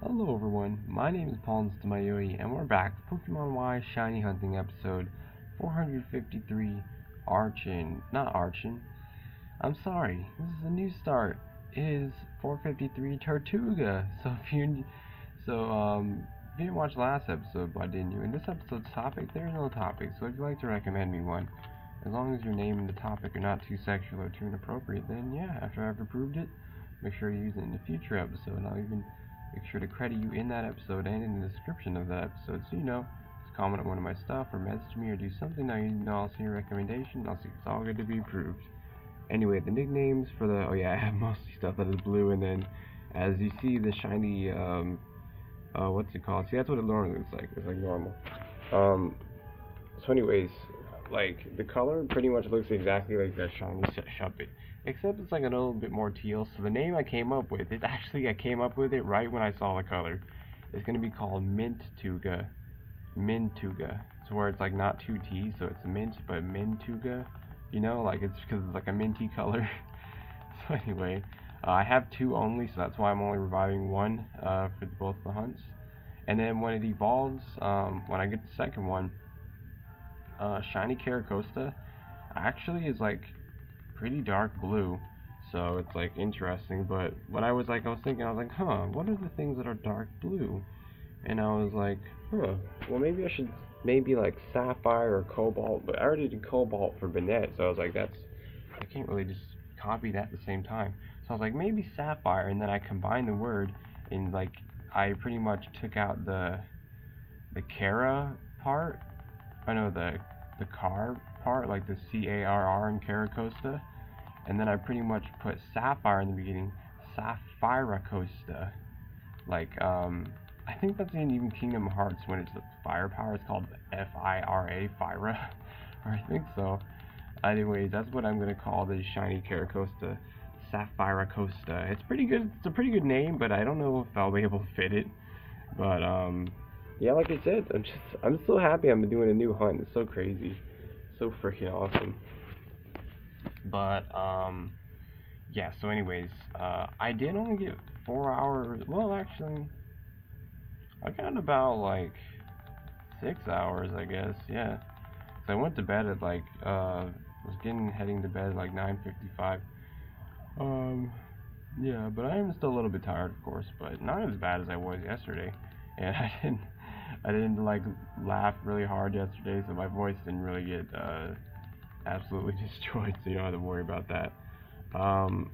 Hello everyone, my name is Paul Mayoi, and we're back with Pokemon Y Shiny Hunting episode 453 not Archon. I'm sorry, this is a new start. It is 453 Tirtouga. If you didn't watch last episode, why didn't you? In this episode's topic, there's no topic, so if you'd like to recommend me one, as long as your name and the topic are not too sexual or too inappropriate, then yeah, after I've approved it, make sure to use it in a future episode, and I'll even make sure to credit you in that episode and in the description of that episode, so just comment on one of my stuff or message me or do something that you know I'll see your recommendation. I'll see if it's all good to be approved. Anyway, the nicknames for I have mostly stuff that is blue, and then as you see the shiny what's it called? See, that's what it normally looks like. It's like normal. Um, so anyways, like the color pretty much looks exactly like that shiny Shuppet, except it's like a little bit more teal. So the name I came up with, I came up with it right when I saw the color. It's gonna be called Mintuga. Mintuga. It's where it's like not two T's, so it's mint, but Mintuga. Like it's because it's like a minty color. So anyway, I have two only, so that's why I'm only reviving one for both the hunts. And then when it evolves, when I get the second one, Shiny Caracosta actually is like pretty dark blue, so it's like interesting. But what I was thinking, I was like, huh, what are the things that are dark blue? And I was like, huh, well maybe I should maybe like sapphire or cobalt, but I already did cobalt for Bennett, so I was like, I can't really just copy that at the same time. So I was like, maybe sapphire, and then I combined the word, and like I pretty much took out the Cara part. I know the car part, like the CARR in Caracosta, and then I pretty much put sapphire in the beginning, Sapphira Costa. Like I think that's in even Kingdom Hearts when it's firepower. It's called FIRA, Fyra, or I think so. Anyways, that's what I'm gonna call the shiny Caracosta, Sapphira Costa. It's pretty good. It's a pretty good name, but I don't know if I'll be able to fit it. But yeah, like I said, I'm so happy I'm doing a new hunt. It's so crazy, so freaking awesome. But yeah. So anyways, I did only get 4 hours. Well, actually, I got about like 6 hours, I guess. Yeah. So I went to bed at like was getting heading to bed at like 9:55. Um, yeah, but I am still a little bit tired, of course, but not as bad as I was yesterday. And I didn't like laugh really hard yesterday, so my voice didn't really get absolutely destroyed. So you don't have to worry about that. Um,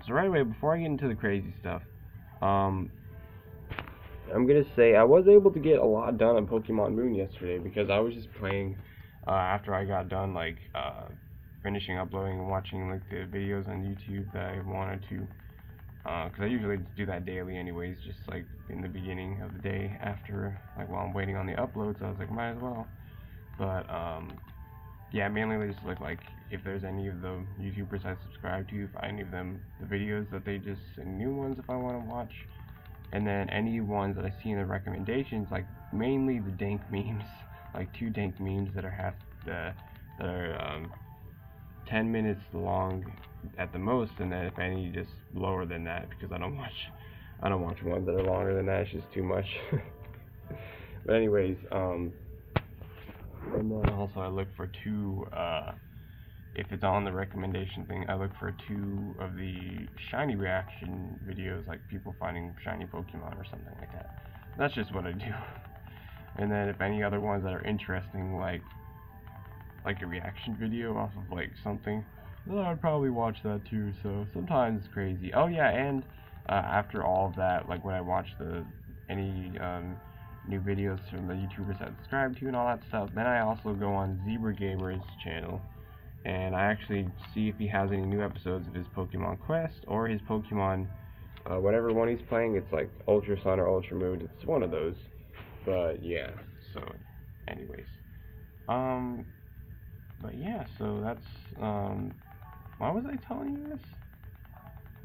so right away, before I get into the crazy stuff, um, I'm gonna say I was able to get a lot done on Pokemon Moon yesterday because I was just playing after I got done finishing uploading and watching like the videos on YouTube that I wanted to because I usually do that daily anyways, just like in the beginning of the day after like while I'm waiting on the uploads. I was like, might as well. But yeah, mainly they just look like if there's any of the YouTubers I subscribe to, if any of them the videos that they just send new ones if I want to watch, and then any ones that I see in the recommendations, like mainly the dank memes, like two dank memes that are that are 10 minutes long at the most, and then if any, just lower than that because I don't watch ones that are longer than that. It's just too much. But anyways, and then also I look for two. If it's on the recommendation thing, I look for two of the shiny reaction videos, like people finding shiny Pokemon or something like that. That's just what I do. And then if any other ones that are interesting, like a reaction video off of like something, then I'd probably watch that too. So sometimes it's crazy. Oh yeah, and after all of that, like when I watch the any new videos from the YouTubers I subscribe to and all that stuff, then I also go on Zebra Gamer's channel and I actually see if he has any new episodes of his Pokemon Quest or his Pokemon, whatever one he's playing. It's like Ultra Sun or Ultra Moon. It's one of those. But yeah. So, anyways, um, but yeah. So that's why was I telling you this?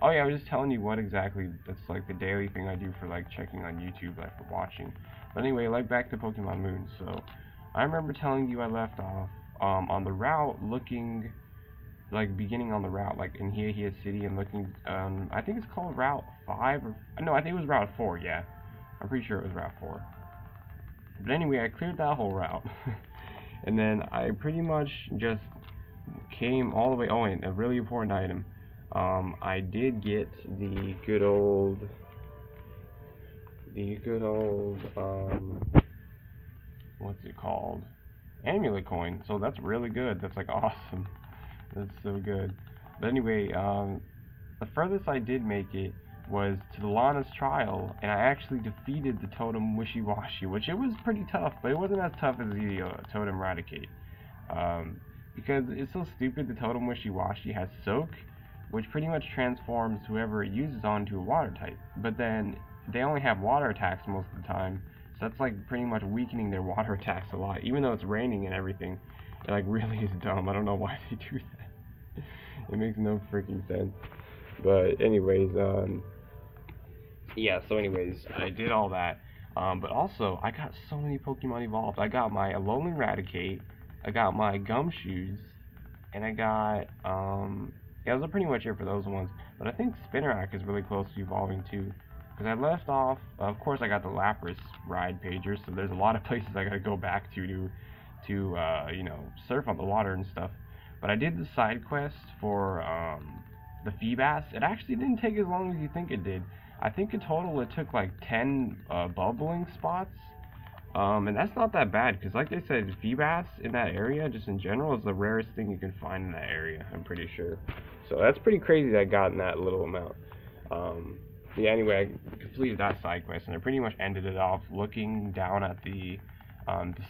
Oh yeah, I was just telling you what exactly that's like the daily thing I do for like checking on YouTube, like for watching. But anyway, like back to Pokemon Moon. So I remember telling you I left off on the route looking like beginning on the route, like in Hiehie City, and looking. I think it's called Route 5 or no, I think it was Route 4. Yeah, I'm pretty sure it was Route 4. But anyway, I cleared that whole route, and then I pretty much just came all the way. Oh, and a really important item. I did get the good old, what's it called? Amulet coin. So that's really good. That's like awesome. That's so good. But anyway, the furthest I did make it was to the Lana's trial, and I actually defeated the Totem Wishy-Washy, which it was pretty tough, but it wasn't as tough as the Totem Raticate. Because it's so stupid, the Totem Wishy-Washy has Soak, which pretty much transforms whoever it uses on to a water type. But then they only have water attacks most of the time, so that's like pretty much weakening their water attacks a lot, even though it's raining and everything. It like really is dumb. I don't know why they do that. It makes no freaking sense. But anyways, yeah. So anyways, I did all that. But also I got so many Pokemon evolved. I got my Alolan Raticate. I got my Gumshoes, and I got yeah, those are pretty much it for those ones. But I think Spinarak is really close to evolving too. Because I left off, of course I got the Lapras ride pager, so there's a lot of places I gotta go back to you know, surf on the water and stuff. But I did the side quest for the Feebas. It actually didn't take as long as you think it did. I think in total it took like 10 bubbling spots. And that's not that bad, because like they said, Feebas in that area, just in general, is the rarest thing you can find in that area, I'm pretty sure. So that's pretty crazy that I got in that little amount. Yeah, anyway, I completed that side quest, and I pretty much ended it off looking down at the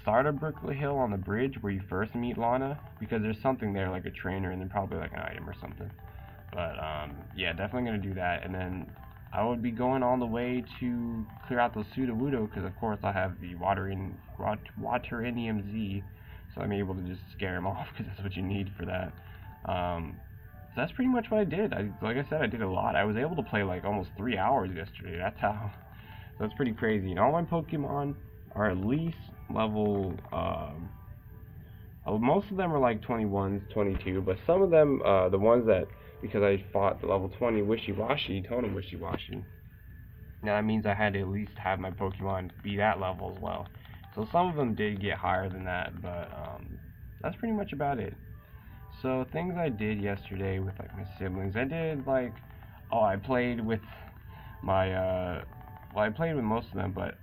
start of Berkeley Hill on the bridge where you first meet Lana, because there's something there, like a trainer, and then probably like an item or something. But yeah, definitely gonna do that, and then I would be going on the way to clear out those Sudowoodo, because of course I have the Waterinium Z, so I'm able to just scare him off, because that's what you need for that. So that's pretty much what I did. Like I said, I did a lot. I was able to play like almost 3 hours yesterday. That's how. So that's pretty crazy. And all my Pokemon are at least level. Most of them are like 21s, 22, but some of them, the ones that, because I fought the level 20 Wishy-Washy, Totem Wishy-Washy, now that means I had to at least have my Pokemon be that level as well. So some of them did get higher than that, but that's pretty much about it. So things I did yesterday with like my siblings, I did like, oh, I played with my, well, I played with most of them, but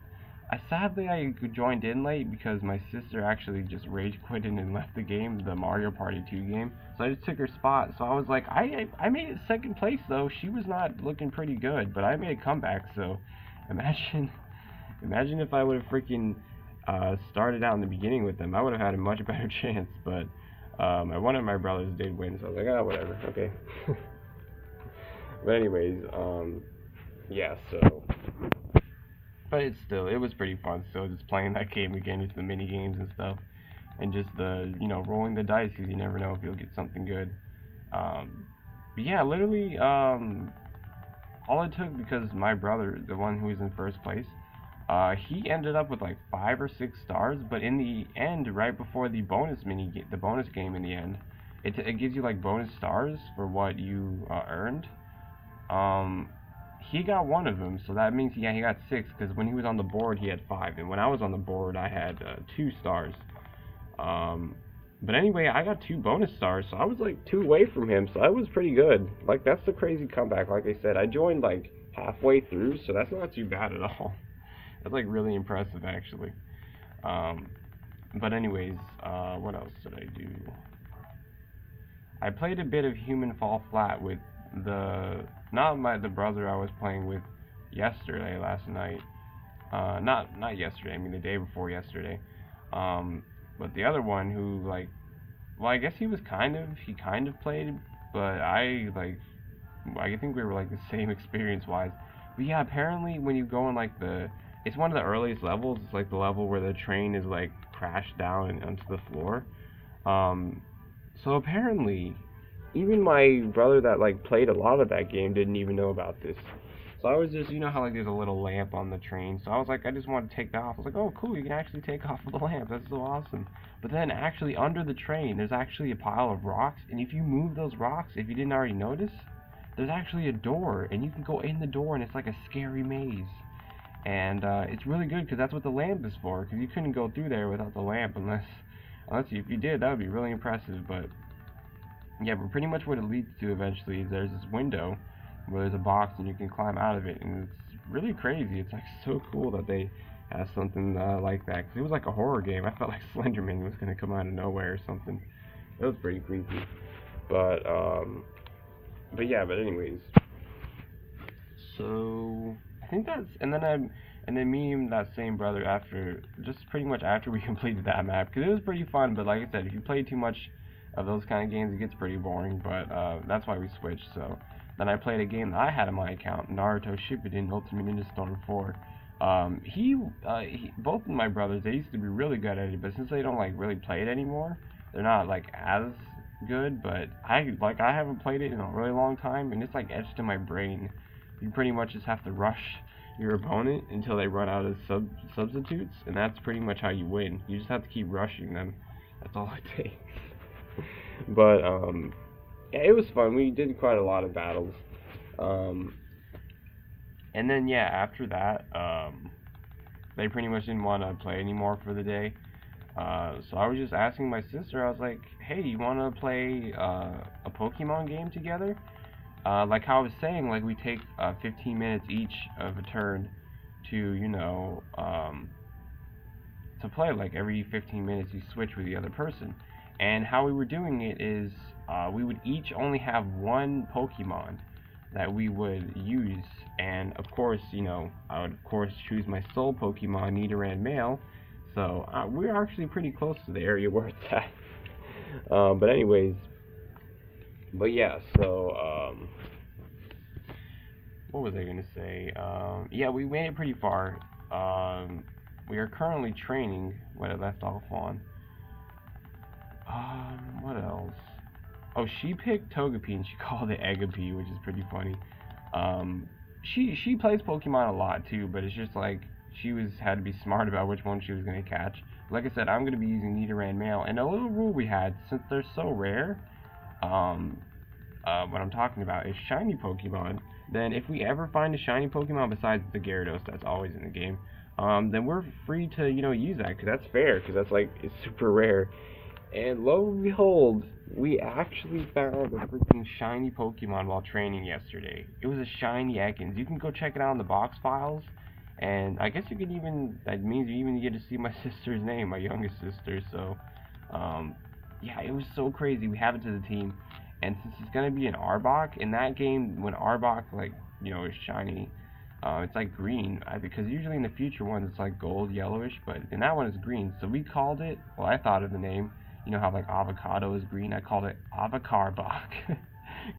sadly I joined in late because my sister actually just rage quitted and left the game, the Mario Party 2 game. So I just took her spot. So I was like, I made it second place though. She was not looking pretty good, but I made a comeback. So imagine if I would have freaking started out in the beginning with them. I would have had a much better chance, but one of my brothers did win, so I was like, ah, whatever, okay. But anyways, yeah, so, but it was pretty fun still, just playing that game again, just the mini games and stuff, and just the, you know, rolling the dice, because you never know if you'll get something good. But yeah, literally, all it took, because my brother, the one who was in first place, he ended up with like 5 or 6 stars, but in the end, right before the bonus game in the end, it gives you like bonus stars for what you earned. He got one of them, so that means he got 6, because when he was on the board he had 5, and when I was on the board I had 2 stars. But anyway, I got 2 bonus stars, so I was like 2 away from him, so that was pretty good. Like, that's the crazy comeback. Like I said, I joined like halfway through, so that's not too bad at all. That's like really impressive, actually. But anyways, what else did I do? I played a bit of Human Fall Flat with the brother I was playing with last night. Not yesterday. I mean the day before yesterday. But the other one who like, well, I guess he kind of played, but I think we were like the same experience wise. But yeah, apparently when you go in like it's one of the earliest levels. It's like the level where the train is like crashed down onto the floor. So apparently, even my brother that like played a lot of that game didn't even know about this. So I was just, you know how like there's a little lamp on the train. So I was like, I just wanted to take that off. I was like, oh cool, you can actually take off the lamp. That's so awesome. But then actually under the train, there's actually a pile of rocks. And if you move those rocks, if you didn't already notice, there's actually a door. And you can go in the door and it's like a scary maze. And it's really good because that's what the lamp is for. Because you couldn't go through there without the lamp unless if you did, that would be really impressive. But yeah, but pretty much what it leads to eventually is there's this window where there's a box and you can climb out of it, and it's really crazy. It's like so cool that they have something like that, because it was like a horror game. I felt like Slenderman was gonna come out of nowhere or something. It was pretty creepy, but yeah. But anyways, so I think that's and then me and that same brother after just pretty much after we completed that map, because it was pretty fun. But like I said, if you play too much of those kind of games, it gets pretty boring. But that's why we switched. So then I played a game that I had on my account, Naruto Shippuden Ultimate Ninja Storm 4. Both of my brothers, they used to be really good at it, but since they don't like really play it anymore, they're not like as good. But I haven't played it in a really long time, and it's like etched in my brain. You pretty much just have to rush your opponent until they run out of substitutes, and that's pretty much how you win. You just have to keep rushing them. That's all it takes. But yeah, it was fun. We did quite a lot of battles. And then yeah, after that, they pretty much didn't want to play anymore for the day. So I was just asking my sister. I was like, "Hey, you want to play a Pokemon game together?" Like how I was saying, like we take 15 minutes each of a turn to, to play. Like every 15 minutes you switch with the other person. And how we were doing it is we would each only have one Pokemon that we would use. And of course, I would of course choose my soul Pokemon, Nidoran male. So we're actually pretty close to the area where it's at. But anyways, but yeah, so what was I gonna say? Yeah, we made it pretty far. We are currently training what I left off on. What else? Oh, she picked Togepi and she called it Eggapee, which is pretty funny. She plays Pokemon a lot too, but it's just like had to be smart about which one she was gonna catch. Like I said, I'm gonna be using Nidoran male, and a little rule we had, since they're so rare, what I'm talking about is shiny Pokemon. Then if we ever find a shiny Pokemon besides the Gyarados that's always in the game, then we're free to use that, because that's fair, because it's super rare. And lo and behold, we actually found a freaking shiny Pokemon while training yesterday. It was a shiny Ekans. You can go check it out in the box files. And I guess that means you even get to see my sister's name, my youngest sister. So, yeah, it was so crazy. We have it to the team. And since it's going to be an Arbok, in that game, when Arbok, is shiny, it's like green, because usually in the future ones it's like gold, yellowish, but in that one it's green. So we called it, I thought of the name. You know how like avocado is green? I called it Avocarbok.